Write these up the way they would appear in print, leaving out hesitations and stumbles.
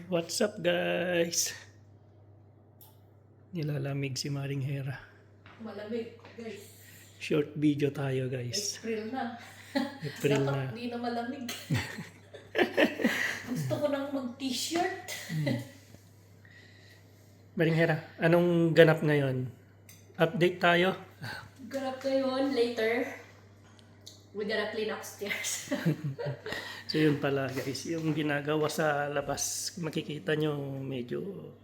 What's up guys? Nilalamig si Maring Hera. Malamig, guys. Short video tayo guys. April na. April Dapat na. di na malamig. Gusto ko nang mag-t-shirt. Maring Hera, anong ganap ngayon? Update tayo? Grab ko yun later. We gotta clean upstairs. So yun pala guys, yung ginagawa sa labas, makikita nyo medyo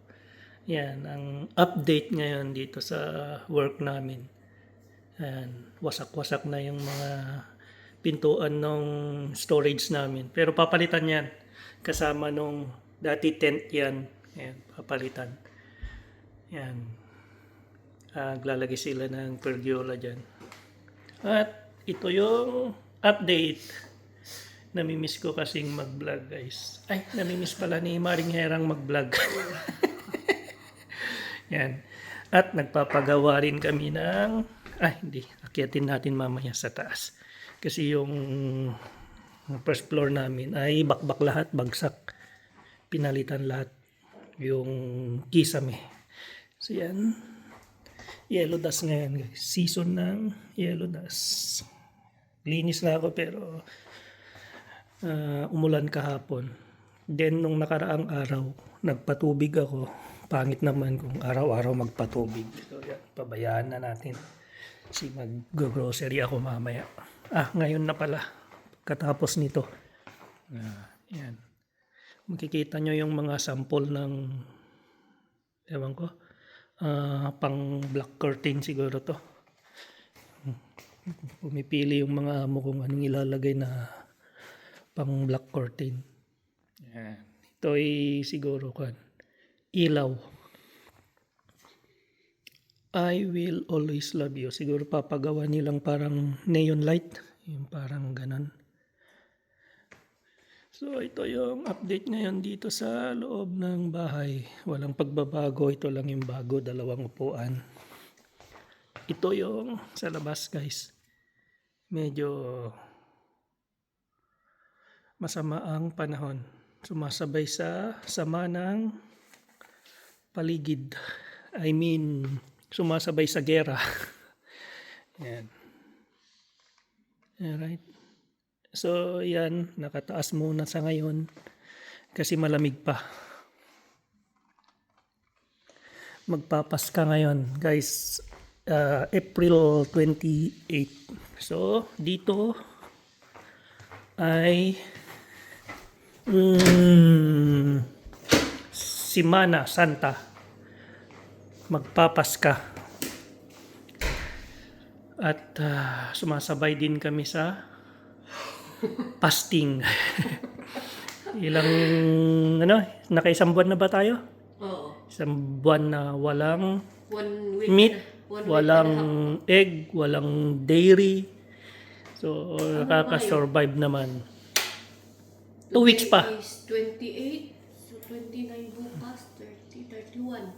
yan, ang update ngayon dito sa work namin. Yan, wasak-wasak na yung mga pintuan ng storage namin. Pero papalitan yan, kasama nung dati tent yan. Yan, papalitan. Yan, lalagay sila ng pergola dyan. At ito yung update. Namimiss ko kasing mag-vlog guys. Ay, namimiss pala ni Maring Herang mag-vlog. Yan. At nagpapagawa rin kami ng... hindi. Akyatin natin mamaya sa taas. Kasi yung first floor namin ay bakbak lahat, bagsak. Pinalitan lahat yung kisame. So yan. Yellow dust ngayon guys. Season ng yellow dust. Linis na ako pero umulan kahapon. Then nung nakaraang araw, nagpatubig ako. Pangit naman kung araw-araw magpatubig. So yan, pabayaan na natin. Kasi mag-grocery ako mamaya. Ngayon na pala. Katapos nito. Yan. Makikita nyo yung mga sample ng ewan ko. Pang black curtain siguro to. Pumipili yung mga amo kung anong ilalagay na pang black curtain. Yan. Ito ay siguro kan ilaw. I will always love you. Siguro papagawa nilang parang neon light. Yung parang ganon. So ito yung update ngayon dito sa loob ng bahay. Walang pagbabago. Ito lang yung bago. 2 upuan. Ito yung sa labas guys. Medyo masama ang panahon. Sumasabay sa sama ng paligid. I mean, sumasabay sa gera. Yan. Alright. So, yan. Nakataas muna sa ngayon. Kasi malamig pa. Magpapaska ngayon. Guys, April 28. So, dito ay Semana Santa. Magpapaska. At sumasabay din kami sa fasting. Ilang, nakaisang buwan na ba tayo? Oo. Isang buwan na walang 1 week meat, na. 1 week walang and a half. egg, walang dairy. So, nakaka-survive naman. 2 weeks pa. Today is 28. So, 29 bukas. 30, 31.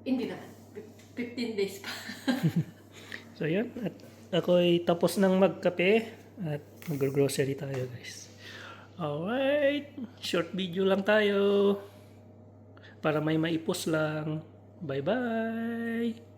Hindi naman. 15 days pa. So, yan. At ako'y tapos ng magkape at mag-grocery tayo, guys. Alright. Short video lang tayo. Para may maipos lang. Bye-bye.